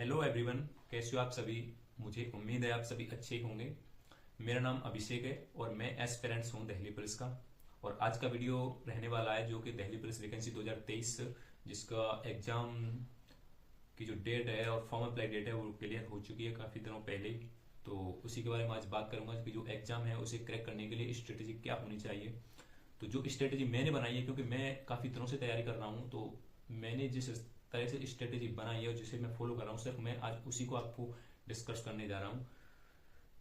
Hello everyone, कैसे हो आप सभी। मुझे उम्मीद है आप सभी अच्छे होंगे। मेरा नाम अभिषेक है और मैं एस्पिरेंट्स हूँ दिल्ली पुलिस का। और आज का वीडियो रहने वाला है जो कि दिल्ली पुलिस वैकेंसी 2023 जिसका एग्ज़ाम की जो डेट है और फॉर्म अप्लाई डेट है वो क्लियर हो चुकी है काफ़ी दिनों पहले ही। तो उसी के बारे में आज बात करूंगा कि जो एग्ज़ाम है उसे क्रैक करने के लिए स्ट्रेटेजी क्या होनी चाहिए। तो जो स्ट्रेटेजी मैंने बनाई है, क्योंकि मैं काफ़ी दिनों से तैयारी कर रहा हूँ, तो मैंने जिस तरह से स्ट्रेटेजी बनाई है और जिसे मैं फॉलो कर रहा हूँ, सिर्फ मैं आज उसी को आपको डिस्कस करने जा रहा हूँ।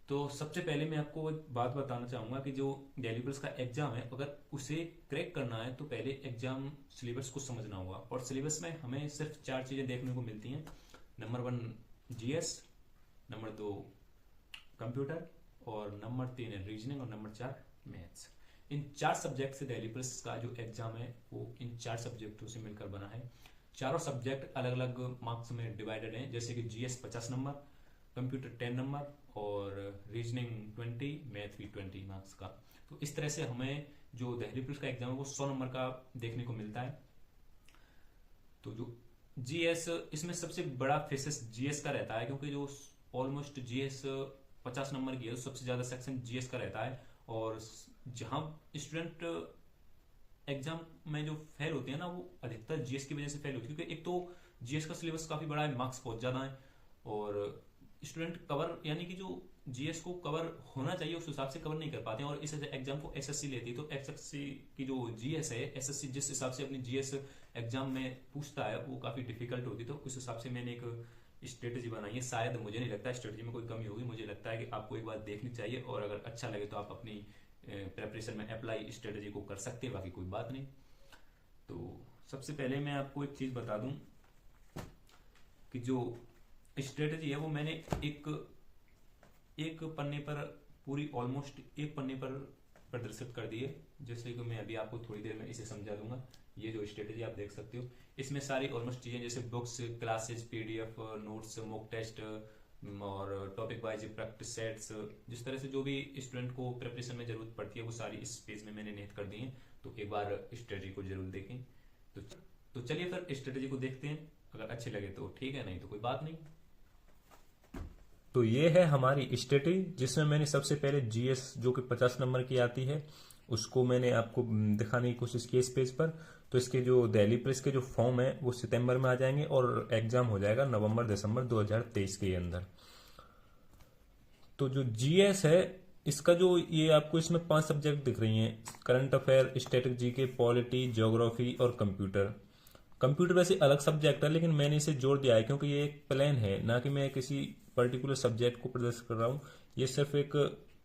तो सबसे पहले मैं आपको एक बात बताना चाहूँगा कि जो दिल्ली पुलिस का एग्ज़ाम है, अगर उसे क्रैक करना है तो पहले एग्ज़ाम सिलेबस को समझना होगा। और सिलेबस में हमें सिर्फ 4 चीज़ें देखने को मिलती हैं। नंबर 1 जीएस, नंबर 2 कंप्यूटर, और नंबर 3 है रीजनिंग, और नंबर 4 मैथ्स। इन 4 सब्जेक्ट से दिल्ली पुलिस का जो एग्ज़ाम है वो इन 4 सब्जेक्टों से मिलकर बना है। चारों सब्जेक्ट अलग अलग मार्क्स में डिवाइडेड हैं, जैसे कि जीएस 50 नंबर, कंप्यूटर 10 नंबर, और रीजनिंग 20, मैथ भी 20 मार्क्स का। तो इस तरह से हमें जो दिल्ली पुलिस का एग्जाम है वो 100 नंबर का देखने को मिलता है। तो जो जीएस, इसमें सबसे बड़ा फेसेस जीएस का रहता है, क्योंकि जो ऑलमोस्ट जीएस 50 नंबर की है तो सबसे ज्यादा सेक्शन जीएस का रहता है। और जहां स्टूडेंट एग्जाम में जो फेल होते हैं ना, वो अधिकतर जीएस की वजह से फेल होती है, क्योंकि एक तो जीएस का सिलेबस काफी बड़ा है, मार्क्स बहुत ज्यादा है, और स्टूडेंट कवर यानी कि जो जीएस को कवर होना चाहिए उस हिसाब से कवर नहीं कर पाते हैं। और इस एग्जाम को एसएससी लेती है, तो एसएससी की जो जीएस है, एसएससी जिस हिसाब से अपनी जीएस एग्जाम में पूछता है वो काफी डिफिकल्ट होती है। तो उस हिसाब से मैंने एक स्ट्रेटेजी बनाई है। शायद मुझे नहीं लगता स्ट्रेटेजी में कोई कमी होगी, मुझे लगता है कि आपको एक बार देखनी चाहिए, और अगर अच्छा लगे तो आप अपनी प्रेपरेशन में अप्लाई स्ट्रेटेजी को कर सकते हैं, बाकी कोई बात नहीं। तो सबसे पहले मैं आपको एक चीज बता दूं कि जो स्ट्रेटेजी है वो मैंने एक एक पन्ने पर, पूरी ऑलमोस्ट एक पन्ने पर प्रदर्शित कर दी है। जैसे कि मैं अभी आपको थोड़ी देर में इसे समझा दूंगा। ये जो स्ट्रेटेजी आप देख सकते हो, इसमें सारी ऑलमोस्ट चीजें जैसे books, classes, PDF, notes, mock test, और टॉपिक वाइज प्रैक्टिस सेट्स, जिस तरह से जो भी स्टूडेंट को प्रिपरेशन में जरूरत पड़ती है वो सारी इस पेज में मैंने निहित कर दी है। तो एक बार स्ट्रेटेजी को जरूर देखें। तो चलिए फिर स्ट्रेटेजी को देखते हैं। अगर अच्छे लगे तो ठीक है, नहीं तो कोई बात नहीं। तो ये है हमारी स्ट्रेटेजी, जिसमें मैंने सबसे पहले जीएस जो कि 50 नंबर की आती है उसको मैंने आपको दिखाने की कोशिश की इस पेज पर। तो इसके जो दिल्ली पुलिस के जो फॉर्म है वो सितंबर में आ जाएंगे और एग्जाम हो जाएगा नवंबर दिसंबर 2023 के अंदर। तो जो जीएस है इसका जो ये आपको इसमें 5 सब्जेक्ट दिख रही हैं: current affair, static GK, polity, geography और कंप्यूटर। कंप्यूटर वैसे अलग सब्जेक्ट है, लेकिन मैंने इसे जोड़ दिया है क्योंकि ये एक प्लान है, ना कि मैं किसी पर्टिकुलर सब्जेक्ट को प्रदर्शित कर रहा हूँ। ये सिर्फ एक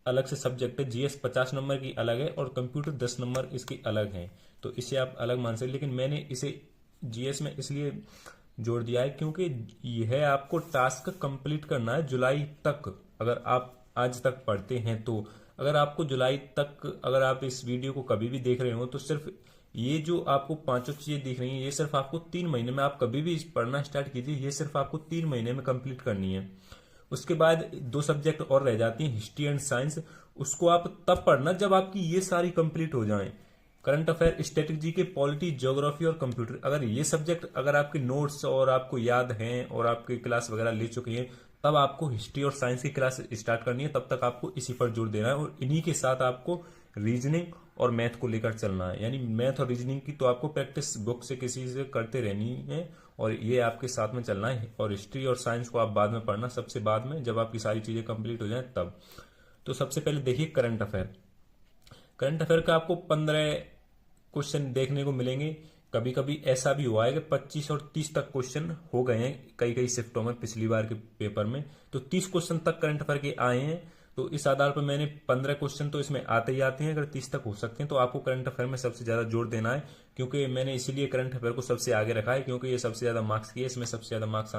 अलग से सब्जेक्ट है। जीएस 50 नंबर की अलग है और कंप्यूटर 10 नंबर इसकी अलग है, तो इसे आप अलग मान सकते। लेकिन मैंने इसे जीएस में इसलिए जोड़ दिया है क्योंकि यह आपको टास्क कंप्लीट करना है जुलाई तक। अगर आप आज तक पढ़ते हैं तो अगर आपको जुलाई तक, अगर आप इस वीडियो को कभी भी देख रहे हो, तो सिर्फ ये जो आपको 5 चीजें दिख रही हैं ये सिर्फ आपको 3 महीने में, आप कभी भी पढ़ना स्टार्ट कीजिए, ये सिर्फ आपको 3 महीने में कंप्लीट करनी है। उसके बाद 2 सब्जेक्ट और रह जाती हैं, हिस्ट्री एंड साइंस। उसको आप तब पढ़ना जब आपकी ये सारी कंप्लीट हो जाएं। Current affair, static GK, polity, geography और कंप्यूटर, अगर ये सब्जेक्ट अगर आपके नोट्स और आपको याद हैं और आपकी क्लास वगैरह ले चुके हैं, तब आपको हिस्ट्री और साइंस की क्लास स्टार्ट करनी है। तब तक आपको इसी पर जोर देना है, और इन्हीं के साथ आपको रीजनिंग और मैथ को लेकर चलना है। यानी मैथ और रीजनिंग की तो आपको प्रैक्टिस बुक से किसी से करते रहनी है, और ये आपके साथ में चलना है। और हिस्ट्री और साइंस को आप बाद में पढ़ना, सबसे बाद में, जब आपकी सारी चीजें कंप्लीट हो जाए तब। तो सबसे पहले देखिए करंट अफेयर। करंट अफेयर का आपको 15 क्वेश्चन देखने को मिलेंगे। कभी कभी ऐसा भी हुआ है कि 25 और 30 तक क्वेश्चन हो गए हैं कई कई शिफ्टों में, पिछली बार के पेपर में तो 30 क्वेश्चन तक करंट अफेयर के आए हैं। तो इस आधार पर मैंने 15 क्वेश्चन तो इसमें आते ही आते हैं, अगर 30 तक हो सकते हैं तो आपको करंट अफेयर में सबसे ज्यादा जोर देना है। क्योंकि मैंने इसीलिए करंट अफेयर को सबसे आगे रखा है, क्योंकि ये सबसे ज्यादा मार्क्स की है, इसमें सबसे ज्यादा मार्क्स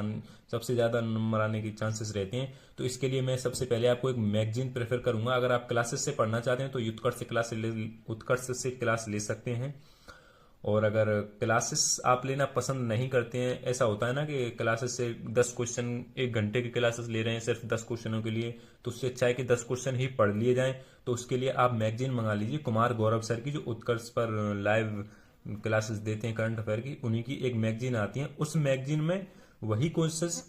सबसे ज्यादा नंबर आने की चांसेस रहते हैं। तो इसके लिए मैं सबसे पहले आपको एक मैगजीन प्रेफर करूंगा। अगर आप क्लासेस से पढ़ना चाहते हैं तो उत्कर्ष से क्लास ले सकते हैं। और अगर क्लासेस आप लेना पसंद नहीं करते हैं, ऐसा होता है ना कि क्लासेस से 10 क्वेश्चन, 1 घंटे की क्लासेस ले रहे हैं सिर्फ 10 क्वेश्चनों के लिए, तो उससे अच्छा है कि 10 क्वेश्चन ही पढ़ लिए जाएं। तो उसके लिए आप मैगजीन मंगा लीजिए कुमार गौरव सर की, जो उत्कर्ष पर लाइव क्लासेस देते हैं करंट अफेयर की। उन्हीं की एक मैगजीन आती है, उस मैगजीन में वही क्वेश्चंस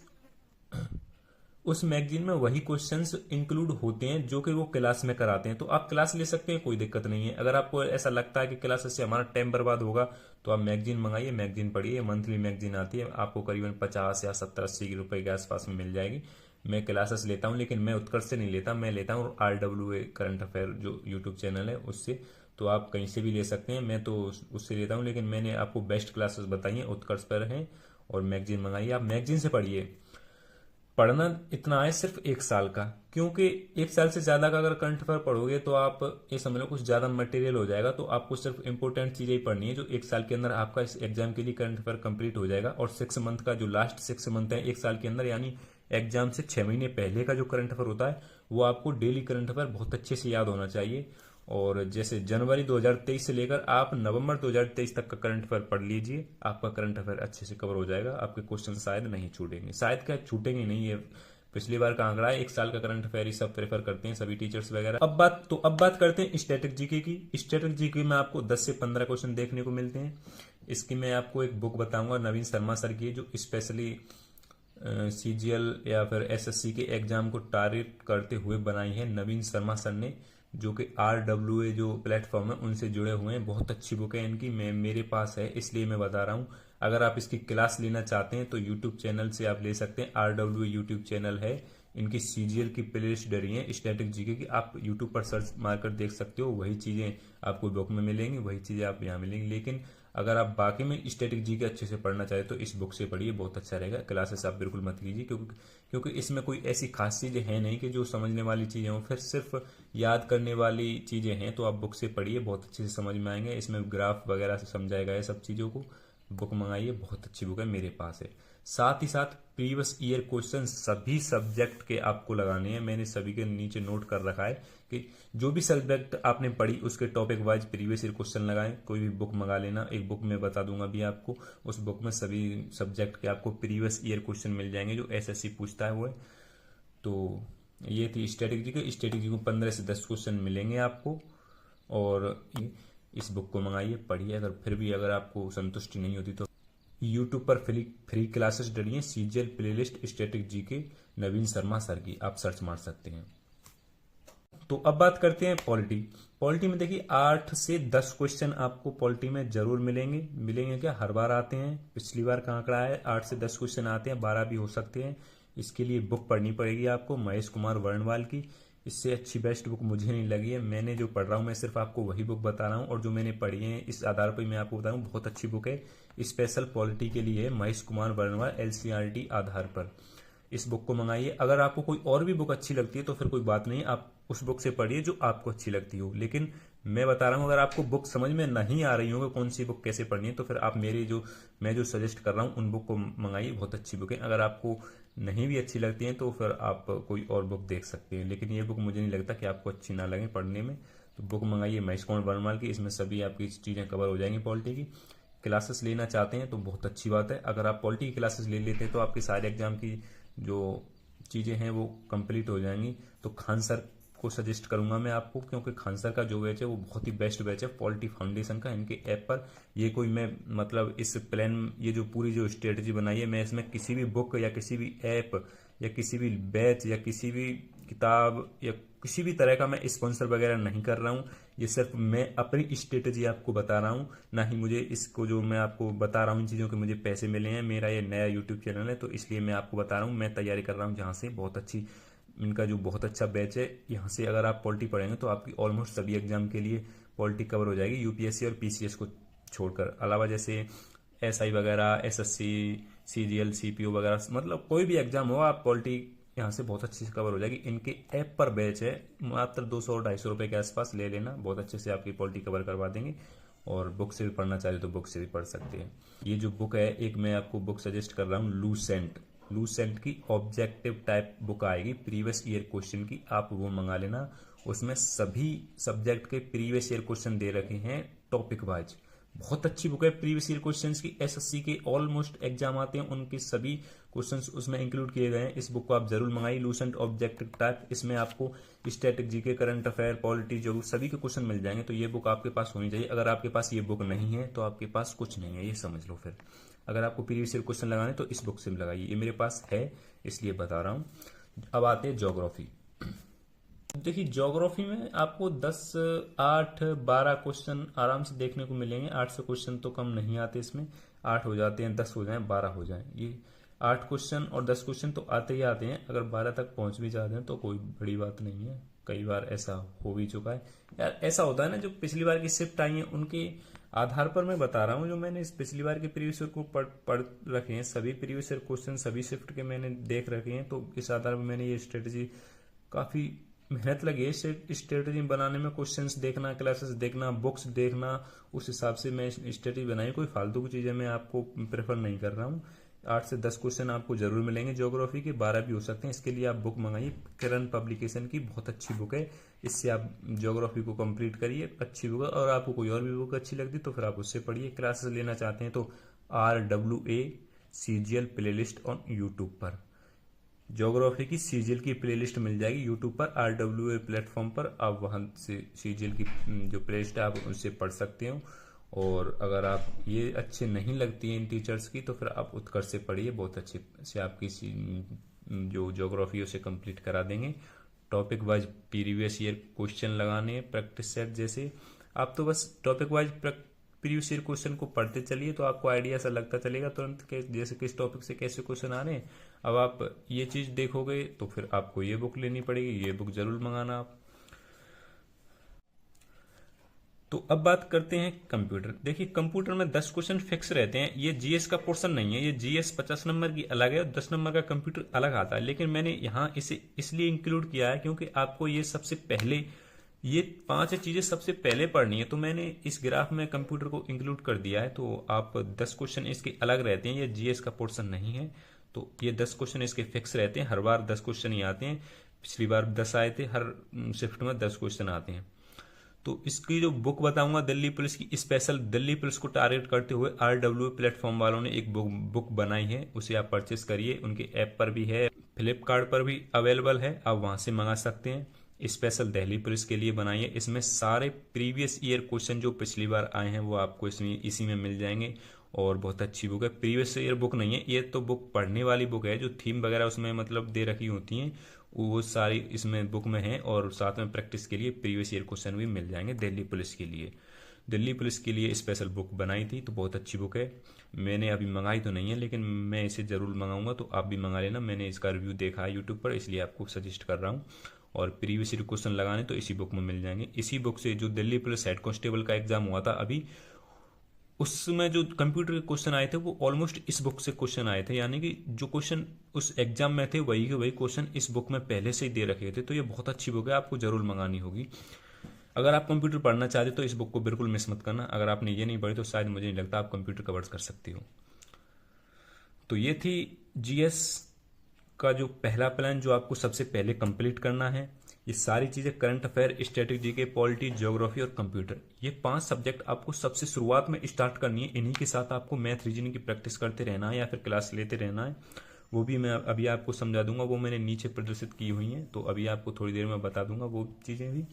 उस मैगजीन में वही क्वेश्चंस इंक्लूड होते हैं जो कि वो क्लास में कराते हैं। तो आप क्लास ले सकते हैं, कोई दिक्कत नहीं है। अगर आपको ऐसा लगता है कि क्लास से हमारा टाइम बर्बाद होगा तो आप मैगजीन मंगाइए, मैगजीन पढ़िए। मंथली मैगजीन आती है, आपको करीबन 50 या 70-80 रुपए के आसपास में मिल जाएगी। मैं क्लासेस लेता हूँ, लेकिन मैं उत्कर्ष से नहीं लेता, मैं लेता हूँ RWA करंट अफेयर जो यूट्यूब चैनल है उससे। तो आप कहीं से भी ले सकते हैं, मैं तो उससे लेता हूँ, लेकिन मैंने आपको बेस्ट क्लासेस बताई हैं, उत्कर्ष पर हैं। और मैगजीन मंगाइए, आप मैगजीन से पढ़िए। पढ़ना इतना है सिर्फ 1 साल का, क्योंकि 1 साल से ज्यादा का अगर करंट अफेयर पढ़ोगे तो आप ये समझ लो कुछ ज्यादा मटेरियल हो जाएगा। तो आपको सिर्फ इंपॉर्टेंट चीजें ही पढ़नी है जो 1 साल के अंदर आपका इस एग्जाम के लिए करंट अफेयर कंप्लीट हो जाएगा। और 6 मंथ का जो लास्ट 6 मंथ है 1 साल के अंदर, यानी एग्जाम से 6 महीने पहले का जो करंट अफेयर होता है वो आपको डेली करंट अफेयर बहुत अच्छे से याद होना चाहिए। और जैसे जनवरी 2023 से लेकर आप नवंबर 2023 तक का करंट अफेयर पढ़ लीजिए, आपका करंट अफेयर अच्छे से कवर हो जाएगा। आपके क्वेश्चन शायद नहीं छूटेंगे, शायद क्या छूटेंगे नहीं, ये पिछली बार का आंकड़ा है। 1 साल का करंट अफेयर ही सब प्रेफर करते हैं सभी टीचर्स वगैरह। अब बात करते हैं स्टैटिक जीके की। स्टैटिक जीके में आपको 10 से 15 क्वेश्चन देखने को मिलते हैं। इसकी मैं आपको एक बुक बताऊंगा नवीन शर्मा सर की, जो स्पेशली CGL या फिर SSC के एग्जाम को टारगेट करते हुए बनाई है नवीन शर्मा सर ने, जो कि RWA जो प्लेटफॉर्म है उनसे जुड़े हुए हैं। बहुत अच्छी बुक है इनकी, मेरे पास है इसलिए मैं बता रहा हूँ। अगर आप इसकी क्लास लेना चाहते हैं तो यूट्यूब चैनल से आप ले सकते हैं। RWA यूट्यूब चैनल है, इनकी CGL की प्लेलिस्ट डली है स्टैटिक जीके की, आप यूट्यूब पर सर्च मारकर देख सकते हो। वही चीजें आपको बुक में मिलेंगी, वही चीजें आप यहाँ मिलेंगी। लेकिन अगर आप बाकी में स्टैटिक जीके अच्छे से पढ़ना चाहे तो इस बुक से पढ़िए, बहुत अच्छा रहेगा। क्लासेस आप बिल्कुल मत लीजिए, क्योंकि इसमें कोई ऐसी खास चीजें हैं नहीं कि जो समझने वाली चीजें हों, फिर सिर्फ याद करने वाली चीजें हैं। तो आप बुक से पढ़िए, बहुत अच्छे से समझ में आएंगे। इसमें ग्राफ वगैरह से समझाया गया है सब चीजों को। बुक मंगाइए, बहुत अच्छी बुक है, मेरे पास है। साथ ही साथ प्रीवियस ईयर क्वेश्चन सभी सब्जेक्ट के आपको लगाने हैं। मैंने सभी के नीचे नोट कर रखा है कि जो भी सब्जेक्ट आपने पढ़ी उसके topic wise previous year question लगाएं। कोई भी बुक मंगा लेना, एक बुक में बता दूंगा भी आपको, उस बुक में सभी सब्जेक्ट के आपको प्रीवियस ईयर क्वेश्चन मिल जाएंगे जो SSC पूछता है वो है। तो ये थी स्ट्रेटेजी के। स्ट्रेटेजी को 15 से 10 क्वेश्चन मिलेंगे आपको। और इस बुक को मंगाइए, पढ़िए। अगर फिर भी अगर आपको संतुष्टि नहीं होती तो यूट्यूब पर फ्री क्लासेस डली हैं, CGL प्लेलिस्ट स्टैटिक जीके नवीन शर्मा सर की, आप सर्च मार सकते हैं। तो अब बात करते हैं पॉलिटी में देखिए 8 से 10 क्वेश्चन आपको पॉलिटी में जरूर मिलेंगे क्या, हर बार आते हैं। पिछली बार का आंकड़ा है 8 से 10 क्वेश्चन आते हैं, 12 भी हो सकते हैं। इसके लिए बुक पढ़नी पड़ेगी आपको महेश कुमार वर्णवाल की। इससे अच्छी बेस्ट बुक मुझे नहीं लगी है। मैंने जो पढ़ रहा हूँ मैं सिर्फ आपको वही बुक बता रहा हूँ, और जो मैंने पढ़ी है इस आधार पर मैं आपको बता रहा हूँ। बहुत अच्छी बुक है, स्पेशल पॉलिटी के लिए है, महेश कुमार वर्णवाल LCRT आधार पर। इस बुक को मंगाइए। अगर आपको कोई और भी बुक अच्छी लगती है तो फिर कोई बात नहीं, आप उस बुक से पढ़िए जो आपको अच्छी लगती हो। लेकिन मैं बता रहा हूँ अगर आपको बुक समझ में नहीं आ रही हो कौन सी बुक कैसे पढ़नी है, तो फिर आप मैं जो सजेस्ट कर रहा हूँ उन बुक को मंगाइए, बहुत अच्छी बुक है। अगर आपको नहीं भी अच्छी लगती है तो फिर आप कोई और बुक देख सकते हैं, लेकिन ये बुक मुझे नहीं लगता कि आपको अच्छी ना लगे पढ़ने में। तो बुक मंगाइए महेश कुमार वर्णवाल की, इसमें सभी आपकी चीजें कवर हो जाएंगी। पॉलिटी की क्लासेस लेना चाहते हैं तो बहुत अच्छी बात है। अगर आप पॉलिटी की क्लासेस ले लेते हैं तो आपके सारे एग्जाम की जो चीजें हैं वो कंप्लीट हो जाएंगी। तो खान सर को सजेस्ट करूंगा मैं आपको, क्योंकि खान सर का जो बैच है वो बहुत ही बेस्ट बैच है पॉलिटी फाउंडेशन का। इनके ऐप पर ये कोई मैं मतलब इस प्लान ये जो पूरी जो स्ट्रेटेजी बनाई है, मैं इसमें किसी भी बुक या किसी भी ऐप या किसी भी बैच या किसी भी किताब या किसी भी तरह का मैं स्पॉन्सर वगैरह नहीं कर रहा हूँ। ये सिर्फ मैं अपनी स्ट्रेटेजी आपको बता रहा हूँ, ना ही मुझे इसको जो मैं आपको बता रहा हूँ इन चीज़ों के मुझे पैसे मिले हैं। मेरा ये नया यूट्यूब चैनल है तो इसलिए मैं आपको बता रहा हूँ। मैं तैयारी कर रहा हूँ जहाँ से बहुत अच्छी, इनका जो बहुत अच्छा बैच है, यहाँ से अगर आप पॉलिटी पढ़ेंगे तो आपकी ऑलमोस्ट सभी एग्जाम के लिए पॉलिटी कवर हो जाएगी, UPSC और PCS को छोड़कर। अलावा जैसे SI वगैरह, SSC, CGL, CPO वगैरह, मतलब कोई भी एग्जाम हो आप पॉलिटी यहाँ से बहुत अच्छे से कवर हो जाएगी। इनके ऐप पर बैच है, मात्र 200-250 रुपए के आसपास ले लेना, बहुत अच्छे से आपकी पॉलिटी कवर करवा देंगे। और बुक से भी पढ़ना चाहे तो बुक से भी पढ़ सकते हैं। ये जो बुक है, एक मैं आपको बुक सजेस्ट कर रहा हूँ, लूसेंट की ऑब्जेक्टिव टाइप बुक आएगी प्रीवियस ईयर क्वेश्चन की, आप वो मंगा लेना। उसमें सभी सब्जेक्ट के प्रीवियस ईयर क्वेश्चन दे रखे हैं टॉपिक वाइज। बहुत अच्छी बुक है प्रीवियस ईयर क्वेश्चंस की, SSC के ऑलमोस्ट एग्जाम आते हैं उनके सभी क्वेश्चंस उसमें इंक्लूड किए गए हैं। इस बुक को आप जरूर मंगाइए, लूसेंट ऑब्जेक्टिव टाइप। इसमें आपको static GK, current affair, polity, जो सभी के क्वेश्चन मिल जाएंगे। तो ये बुक आपके पास होनी चाहिए। अगर आपके पास ये बुक नहीं है तो आपके पास कुछ नहीं है, ये समझ लो। फिर अगर आपको प्रीवियस ईयर क्वेश्चन लगाने तो इस बुक से लगाइए, ये मेरे पास है इसलिए बता रहा हूँ। अब आते हैं ज्योग्राफी। देखिए ज्योग्राफी में आपको 10, 8, 12 क्वेश्चन आराम से देखने को मिलेंगे। 8 से क्वेश्चन तो कम नहीं आते इसमें। 8 हो जाते हैं, 10 हो जाए, 12 हो जाए, ये 8 क्वेश्चन और 10 क्वेश्चन तो आते ही आते हैं। अगर 12 तक पहुंच भी जाते हैं तो कोई बड़ी बात नहीं है, कई बार ऐसा हो भी चुका है। यार ऐसा होता है ना, जो पिछली बार की शिफ्ट आई है उनके आधार पर मैं बता रहा हूँ। जो मैंने इस पिछली बार के प्रीवियस ईयर को पढ़ रखे हैं, सभी प्रीवियस ईयर क्वेश्चन सभी शिफ्ट के मैंने देख रखे हैं, तो इस आधार पर मैंने ये स्ट्रेटेजी, काफी मेहनत लगी है स्ट्रेटेजी बनाने में। क्वेश्चंस देखना, क्लासेस देखना, बुक्स देखना, उस हिसाब से मैं स्ट्रेटेजी बनाई। कोई फालतू की चीजें मैं आपको प्रेफर नहीं कर रहा हूँ। 8 से 10 क्वेश्चन आपको जरूर मिलेंगे ज्योग्राफी के, 12 भी हो सकते हैं। इसके लिए आप बुक मंगाइए, किरण पब्लिकेशन की बहुत अच्छी बुक है। इससे आप ज्योग्राफी को कंप्लीट करिए, अच्छी बुक है। और आपको कोई और भी बुक अच्छी लगती तो फिर आप उससे पढ़िए। क्लासेस लेना चाहते हैं तो RWA CGL playlist on YouTube पर, ज्योग्राफी की सीजीएल की प्लेलिस्ट मिल जाएगी यूट्यूब पर, RWA प्लेटफॉर्म पर। आप वहां से सीजीएल की जो प्लेलिस्ट है आप उससे पढ़ सकते हो। और अगर आप ये अच्छे नहीं लगती हैं इन टीचर्स की तो फिर आप उत्कर्ष से पढ़िए, बहुत अच्छे से आपकी जो ज्योग्राफी उसे कंप्लीट करा देंगे। Topic wise previous year question लगाने, प्रैक्टिस सेट जैसे। आप तो बस topic wise previous year question को पढ़ते चलिए तो आपको आइडिया सा लगता चलेगा तुरंत के जैसे किस टॉपिक से कैसे क्वेश्चन आ रहे हैं। अब आप ये चीज देखोगे तो फिर आपको ये बुक लेनी पड़ेगी, ये बुक जरूर मंगाना आप। तो अब बात करते हैं कंप्यूटर। देखिए कंप्यूटर में 10 क्वेश्चन फिक्स रहते हैं। ये जीएस का पोर्शन नहीं है, ये जीएस 50 नंबर की अलग है और 10 नंबर का कंप्यूटर अलग आता है। लेकिन मैंने यहाँ इसे इसलिए इंक्लूड किया है क्योंकि आपको ये सबसे पहले, ये 5 चीजें सबसे पहले पढ़नी है, तो मैंने इस ग्राफ में कंप्यूटर को इंक्लूड कर दिया है। तो आप 10 क्वेश्चन इसके अलग रहते हैं, ये जीएस का पोर्शन नहीं है। तो ये 10 क्वेश्चन इसके फिक्स रहते हैं, हर बार 10 क्वेश्चन ही आते हैं। पिछली बार 10 आए थे, हर शिफ्ट में 10 क्वेश्चन आते हैं। तो इसकी जो बुक बताऊंगा दिल्ली पुलिस की, स्पेशल दिल्ली पुलिस को टारगेट करते हुए RWA प्लेटफॉर्म वालों ने एक बुक बनाई है, उसे आप परचेस करिए। उनके ऐप पर भी है, फ्लिपकार्ट पर भी अवेलेबल है, आप वहां से मंगा सकते हैं। स्पेशल दिल्ली पुलिस के लिए बनाई है। इसमें सारे प्रीवियस ईयर क्वेश्चन जो पिछली बार आए हैं वो आपको इसमें इसी में मिल जाएंगे। और बहुत अच्छी बुक है, प्रीवियस ईयर बुक नहीं है ये, तो बुक पढ़ने वाली बुक है। जो थीम वगैरह उसमें मतलब दे रखी होती हैं वो सारी इसमें बुक में है। और साथ में प्रैक्टिस के लिए प्रीवियस ईयर क्वेश्चन भी मिल जाएंगे दिल्ली पुलिस के लिए। दिल्ली पुलिस के लिए स्पेशल बुक बनाई थी, तो बहुत अच्छी बुक है। मैंने अभी मंगाई तो नहीं है लेकिन मैं इसे जरूर मंगाऊंगा, तो आप भी मंगा लेना। मैंने इसका रिव्यू देखा है यूट्यूब पर, इसलिए आपको सजेस्ट कर रहा हूँ। और प्रीवियस ईयर क्वेश्चन लगाने तो इसी बुक में मिल जाएंगे। इसी बुक से जो दिल्ली पुलिस हेड कांस्टेबल का एग्जाम हुआ था अभी, उसमें जो कंप्यूटर के क्वेश्चन आए थे वो ऑलमोस्ट इस बुक से क्वेश्चन आए थे। यानी कि जो क्वेश्चन उस एग्जाम में थे वही के वही क्वेश्चन इस बुक में पहले से ही दे रखे थे। तो ये बहुत अच्छी बुक है, आपको जरूर मंगानी होगी। अगर आप कंप्यूटर पढ़ना चाहते तो इस बुक को बिल्कुल मिस मत करना। अगर आपने ये नहीं पढ़ी तो शायद मुझे नहीं लगता आप कंप्यूटर कवर कर सकती हो। तो ये थी जीएस का जो पहला प्लान जो आपको सबसे पहले कंप्लीट करना है। ये सारी चीजें करंट अफेयर, स्ट्रेटेजी के, पॉलिटी, ज्योग्राफी और कंप्यूटर, ये 5 सब्जेक्ट आपको सबसे शुरुआत में स्टार्ट करनी है। इन्हीं के साथ आपको मैथ रीजनिंग की प्रैक्टिस करते रहना है या फिर क्लास लेते रहना है। वो भी मैं अभी आपको समझा दूंगा, वो मैंने नीचे प्रदर्शित की हुई हैं, तो अभी आपको थोड़ी देर में बता दूंगा वो चीजें भी।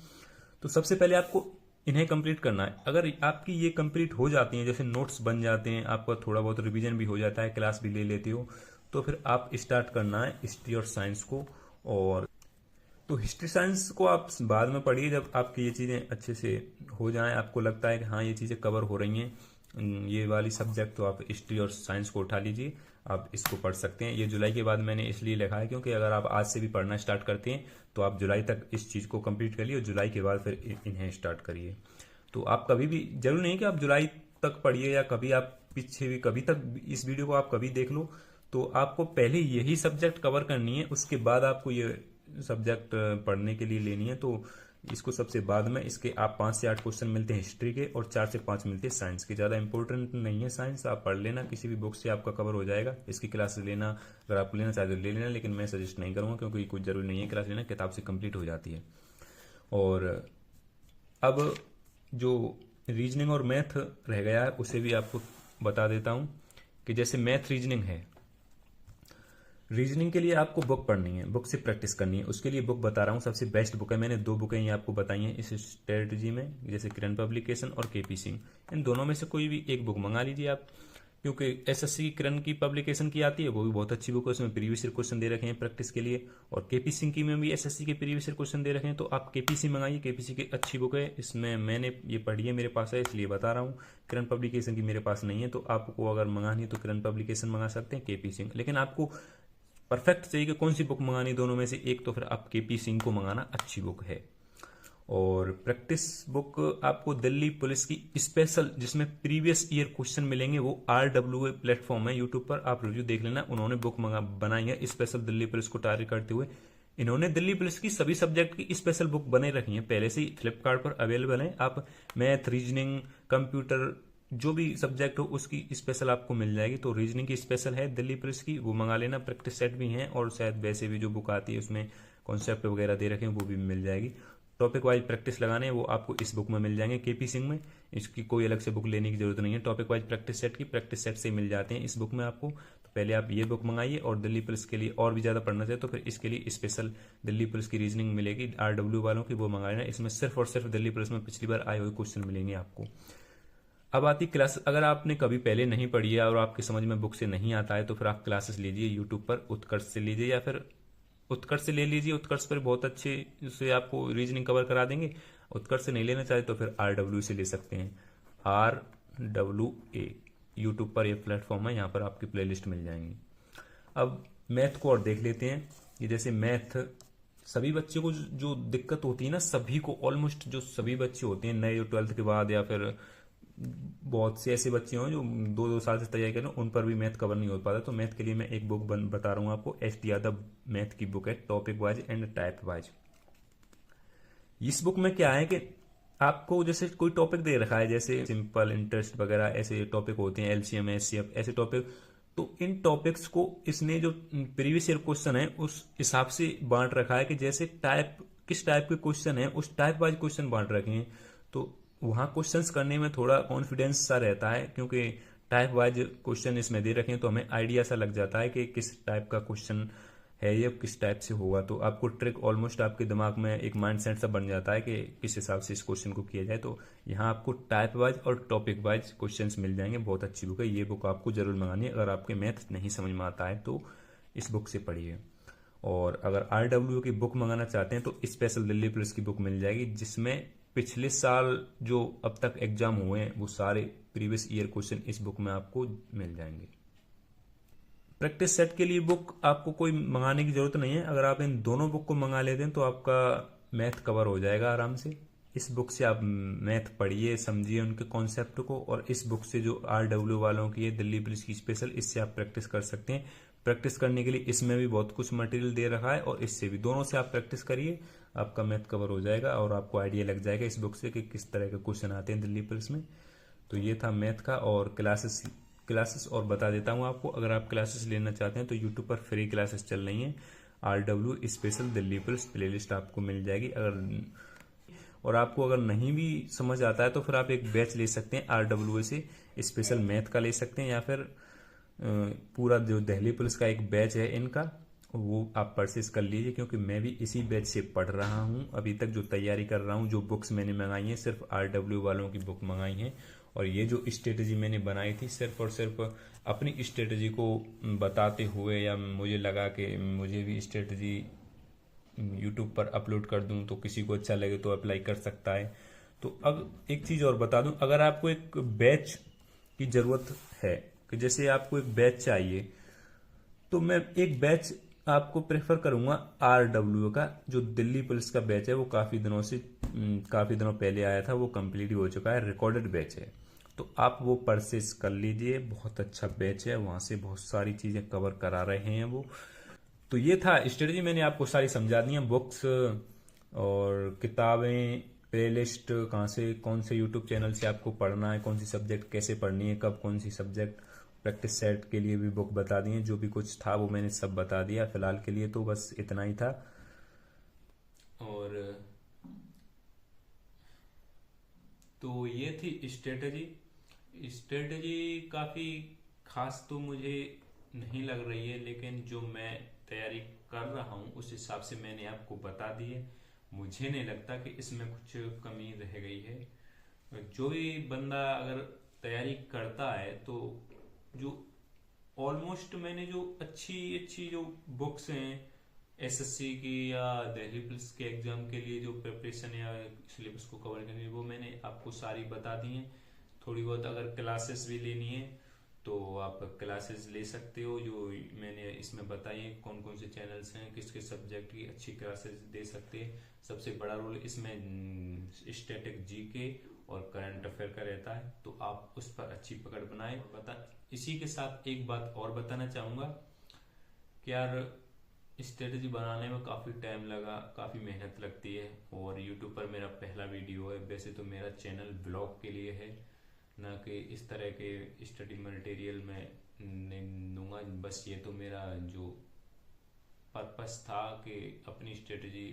तो सबसे पहले आपको इन्हें कंप्लीट करना है। अगर आपकी ये कंप्लीट हो जाती हैं, जैसे नोट्स बन जाते हैं, आपका थोड़ा बहुत रिवीजन भी हो जाता है, क्लास भी ले लेते हो, तो फिर आप स्टार्ट करना है हिस्ट्री और साइंस को। और तो हिस्ट्री साइंस को आप बाद में पढ़िए, जब आपकी ये चीज़ें अच्छे से हो जाएं, आपको लगता है कि हाँ ये चीज़ें कवर हो रही हैं ये वाली सब्जेक्ट, तो आप हिस्ट्री और साइंस को उठा लीजिए, आप इसको पढ़ सकते हैं। ये जुलाई के बाद मैंने इसलिए लिखा है क्योंकि अगर आप आज से भी पढ़ना स्टार्ट करते हैं तो आप जुलाई तक इस चीज़ को कंप्लीट करिए और जुलाई के बाद फिर इन्हें स्टार्ट करिए। तो आप कभी भी, जरूर नहीं कि आप जुलाई तक पढ़िए या कभी आप पीछे भी कभी तक इस वीडियो को आप कभी देख लो, तो आपको पहले यही सब्जेक्ट कवर करनी है, उसके बाद आपको ये सब्जेक्ट पढ़ने के लिए लेनी है। तो इसको सबसे बाद में, इसके आप 5 से 8 क्वेश्चन मिलते हैं हिस्ट्री के और 4 से 5 मिलते हैं साइंस के। ज़्यादा इंपॉर्टेंट नहीं है साइंस, आप पढ़ लेना, किसी भी बुक से आपका कवर हो जाएगा। इसकी क्लास लेना, अगर आप लेना चाहते हो ले लेना, लेकिन मैं सजेस्ट नहीं करूँगा क्योंकि कुछ जरूरी नहीं है क्लास लेना, किताब से कंप्लीट हो जाती है। और अब जो रीजनिंग और मैथ रह गया है उसे भी आपको बता देता हूँ कि जैसे मैथ रीजनिंग है, रीजनिंग के लिए आपको बुक पढ़नी है, बुक से प्रैक्टिस करनी है। उसके लिए बुक बता रहा हूँ, सबसे बेस्ट बुक है, मैंने 2 बुकें ही आपको बताई हैं इस स्ट्रेटजी में, जैसे किरण पब्लिकेशन और केपी सिंह। इन दोनों में से कोई भी एक बुक मंगा लीजिए आप। क्योंकि एसएससी की किरण की पब्लिकेशन की आती है, वो भी बहुत अच्छी बुक है, उसमें प्रीवियस ईयर क्वेश्चन दे रखे हैं प्रैक्टिस के लिए। और केपी सिंह की में भी एसएससी के प्रीवियस ईयर क्वेश्चन दे रखे हैं, तो आप केपीसी मंगाइए, केपीसी की अच्छी बुक है। इसमें मैंने ये पढ़ी है, मेरे पास है, इसलिए बता रहा हूँ। किरण पब्लिकेशन की मेरे पास नहीं है, तो आपको अगर मंगानी है तो किरण पब्लिकेशन मंगा सकते हैं, केपी सिंह। लेकिन आपको परफेक्ट चाहिए कि कौन सी बुक मंगानी, दोनों में से एक, तो फिर आप केपी सिंह को मंगाना, अच्छी बुक है। और प्रैक्टिस बुक आपको दिल्ली पुलिस की स्पेशल, जिसमें प्रीवियस ईयर क्वेश्चन मिलेंगे, वो RWA प्लेटफॉर्म है, यूट्यूब पर आप रिव्यू देख लेना। उन्होंने बुक बनाई है स्पेशल दिल्ली पुलिस को टारगेट करते हुए। इन्होंने दिल्ली पुलिस की सभी सब्जेक्ट की स्पेशल बुक बने रखी है, पहले से ही फ्लिपकार्ट पर अवेलेबल है। आप मैथ, रीजनिंग, कंप्यूटर, जो भी सब्जेक्ट हो उसकी स्पेशल आपको मिल जाएगी। तो रीजनिंग की स्पेशल है दिल्ली पुलिस की, वो मंगा लेना। प्रैक्टिस सेट भी हैं, और शायद वैसे भी जो बुक आती है उसमें कॉन्सेप्ट वगैरह दे रखे हैं, वो भी मिल जाएगी। टॉपिक वाइज प्रैक्टिस लगाने हैं, वो आपको इस बुक में मिल जाएंगे, केपी सिंह में। इसकी कोई अलग से बुक लेने की जरूरत नहीं है, टॉपिक वाइज प्रैक्टिस सेट की प्रैक्टिस सेट से मिल जाते हैं इस बुक में आपको। तो पहले आप ये बुक मंगाइए, और दिल्ली पुलिस के लिए और भी ज़्यादा पढ़ना चाहिए तो फिर इसके लिए स्पेशल दिल्ली पुलिस की रीजनिंग मिलेगी, RW वालों की, वो मंगा लेना। इसमें सिर्फ और सिर्फ दिल्ली पुलिस में पिछली बार आए हुए क्वेश्चन मिलेंगे आपको। अब आती क्लास, अगर आपने कभी पहले नहीं पढ़ी है और आपकी समझ में बुक से नहीं आता है, तो फिर आप क्लासेस लीजिए यूट्यूब पर, उत्कर्ष से लीजिए, या फिर उत्कर्ष से ले लीजिए। उत्कर्ष पर बहुत अच्छे से आपको रीजनिंग कवर करा देंगे। उत्कर्ष से नहीं लेना चाहे तो फिर RW से ले सकते हैं, RWA। यूट्यूब पर ये प्लेटफॉर्म है, यहाँ पर आपकी प्लेलिस्ट मिल जाएंगी। अब मैथ को और देख लेते हैं। ये जैसे मैथ, सभी बच्चे को जो दिक्कत होती है ना, सभी को, ऑलमोस्ट जो सभी बच्चे होते हैं नए, जो 12th के बाद, या फिर बहुत से ऐसे बच्चे हों जो 2-2 साल से तैयारी कर रहे हैं, उन पर भी मैथ कवर नहीं हो पाता। तो मैथ के लिए मैं एक बुक बता रहा हूँ आपको, ST यादव मैथ की बुक है, topic wise and type wise. इस बुक में क्या है कि आपको जैसे कोई टॉपिक दे रखा है, जैसे सिंपल, इंटरेस्ट वगैरह, ऐसे टॉपिक होते हैं, LCM, SCF, ऐसे टॉपिक। तो इन टॉपिक्स को इसने जो प्रीवियस ईयर क्वेश्चन है उस हिसाब से बांट रखा है कि जैसे टाइप, किस टाइप के क्वेश्चन है उस टाइप वाइज क्वेश्चन बांट रखे हैं। तो वहाँ क्वेश्चंस करने में थोड़ा कॉन्फिडेंस सा रहता है, क्योंकि टाइप वाइज क्वेश्चन इसमें दे रखे हैं, तो हमें आइडिया सा लग जाता है कि किस टाइप का क्वेश्चन है ये, किस टाइप से होगा। तो आपको ट्रिक ऑलमोस्ट आपके दिमाग में एक माइंड सेट सा बन जाता है कि किस हिसाब से इस क्वेश्चन को किया जाए। तो यहाँ आपको टाइप वाइज और टॉपिक वाइज क्वेश्चंस मिल जाएंगे। बहुत अच्छी बुक है, ये बुक आपको जरूर मंगानी है। अगर आपके मैथ नहीं समझ में आता है तो इस बुक से पढ़िए। और अगर RW की बुक मंगाना चाहते हैं तो स्पेशल दिल्ली पुलिस की बुक मिल जाएगी, जिसमें पिछले साल जो अब तक एग्जाम हुए हैं वो सारे प्रीवियस ईयर क्वेश्चन इस बुक में आपको मिल जाएंगे। प्रैक्टिस सेट के लिए बुक आपको कोई मंगाने की जरूरत नहीं है। अगर आप इन दोनों बुक को मंगा लेते हैं तो आपका मैथ कवर हो जाएगा आराम से। इस बुक से आप मैथ पढ़िए, समझिए उनके कॉन्सेप्ट को, और इस बुक से जो RW वालों की है दिल्ली पुलिस की स्पेशल, इससे आप प्रैक्टिस कर सकते हैं। प्रैक्टिस करने के लिए इसमें भी बहुत कुछ मटेरियल दे रखा है, और इससे भी, दोनों से आप प्रैक्टिस करिए, आपका मैथ कवर हो जाएगा और आपको आइडिया लग जाएगा इस बुक से कि किस तरह के क्वेश्चन आते हैं दिल्ली पुलिस में। तो ये था मैथ का। और क्लासेस और बता देता हूँ आपको, अगर आप क्लासेस लेना चाहते हैं तो यूट्यूब पर फ्री क्लासेस चल रही हैं, RW special Delhi police playlist आपको मिल जाएगी। और आपको अगर नहीं भी समझ आता है तो फिर आप एक बैच ले सकते हैं RWA से, स्पेशल मैथ का ले सकते हैं, या फिर पूरा जो दिल्ली पुलिस का एक बैच है इनका, वो आप परचेस कर लीजिए। क्योंकि मैं भी इसी बैच से पढ़ रहा हूँ अभी तक, जो तैयारी कर रहा हूँ। जो बुक्स मैंने मंगाई हैं सिर्फ RW वालों की बुक मंगाई हैं, और ये जो स्ट्रेटजी मैंने बनाई थी सिर्फ और सिर्फ अपनी स्ट्रेटजी को बताते हुए, या मुझे लगा कि मुझे भी स्ट्रेटजी यूट्यूब पर अपलोड कर दूं तो किसी को अच्छा लगे तो अप्लाई कर सकता है। तो अब एक चीज़ और बता दूं, अगर आपको एक बैच की ज़रूरत है, कि जैसे आपको एक बैच चाहिए, तो मैं एक बैच आपको प्रेफर करूंगा RW का। जो दिल्ली पुलिस का बैच है वो काफ़ी दिनों पहले आया था, वो कंप्लीट हो चुका है, रिकॉर्डेड बैच है। तो आप वो परचेस कर लीजिए, बहुत अच्छा बैच है, वहाँ से बहुत सारी चीज़ें कवर करा रहे हैं वो। तो ये था स्ट्रेटजी, मैंने आपको सारी समझा दी है। बुक्स और किताबें, प्लेलिस्ट, कहाँ से, कौन से यूट्यूब चैनल से आपको पढ़ना है, कौन सी सब्जेक्ट कैसे पढ़नी है, कब कौन सी सब्जेक्ट, प्रैक्टिस सेट के लिए भी बुक बता दी है। जो भी कुछ था वो मैंने सब बता दिया फिलहाल के लिए, तो बस इतना ही था। और तो ये थी स्ट्रेटजी काफ़ी खास तो मुझे नहीं लग रही है, लेकिन जो मैं तैयारी कर रहा हूँ उस हिसाब से मैंने आपको बता दी है। मुझे नहीं लगता कि इसमें कुछ कमी रह गई है। जो भी बंदा अगर तैयारी करता है तो जो ऑलमोस्ट मैंने जो अच्छी अच्छी जो बुक्स हैं एसएससी की या दिल्ली पुलिस के एग्जाम के लिए जो प्रिपरेशन या सिलेबस को कवर करनी है वो मैंने आपको सारी बता दी हैं। थोड़ी बहुत अगर क्लासेस भी लेनी है तो आप क्लासेस ले सकते हो, जो मैंने इसमें बताई है कौन कौन से चैनल्स हैं, किस किस सब्जेक्ट की अच्छी क्लासेस दे सकते हैं। सबसे बड़ा रोल इसमें स्टैटिक जीके और करंट अफेयर का रहता है, तो आप उस पर अच्छी पकड़ बनाए। इसी के साथ एक बात और बताना चाहूँगा कि यार स्ट्रेटजी बनाने में काफ़ी टाइम लगा, काफ़ी मेहनत लगती है, और यूट्यूब पर मेरा पहला वीडियो है। वैसे तो मेरा चैनल ब्लॉग के लिए है, ना कि इस तरह के स्टडी मटेरियल में नहीं दूंगा। बस ये तो मेरा जो पर्पस था कि अपनी स्ट्रेटजी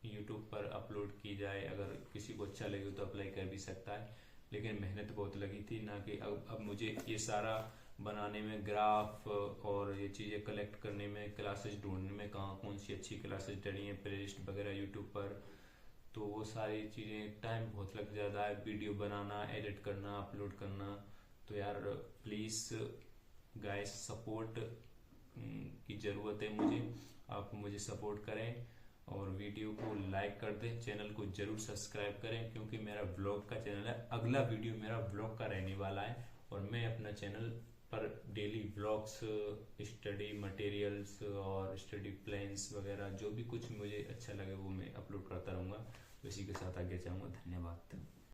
यूट्यूब पर अपलोड की जाए, अगर किसी को अच्छा लगे तो अप्लाई कर भी सकता है। लेकिन मेहनत बहुत लगी थी, ना कि अब मुझे ये सारा बनाने में, ग्राफ और ये चीज़ें कलेक्ट करने में, क्लासेस ढूंढने में, कहाँ कौन सी अच्छी क्लासेस डली हैं प्ले लिस्ट वगैरह यूट्यूब पर, तो वो सारी चीज़ें टाइम बहुत लग जाता है। वीडियो बनाना, एडिट करना, अपलोड करना। तो यार प्लीज़ गाइस सपोर्ट की ज़रूरत है मुझे, आप मुझे सपोर्ट करें और वीडियो को लाइक कर दें, चैनल को जरूर सब्सक्राइब करें, क्योंकि मेरा ब्लॉग का चैनल है। अगला वीडियो मेरा ब्लॉग का रहने वाला है, और मैं अपना चैनल पर डेली ब्लॉग्स, स्टडी मटेरियल्स और स्टडी प्लान्स वगैरह जो भी कुछ मुझे अच्छा लगे वो मैं अपलोड करता रहूँगा। तो इसी के साथ आगे चाहूँगा। धन्यवाद।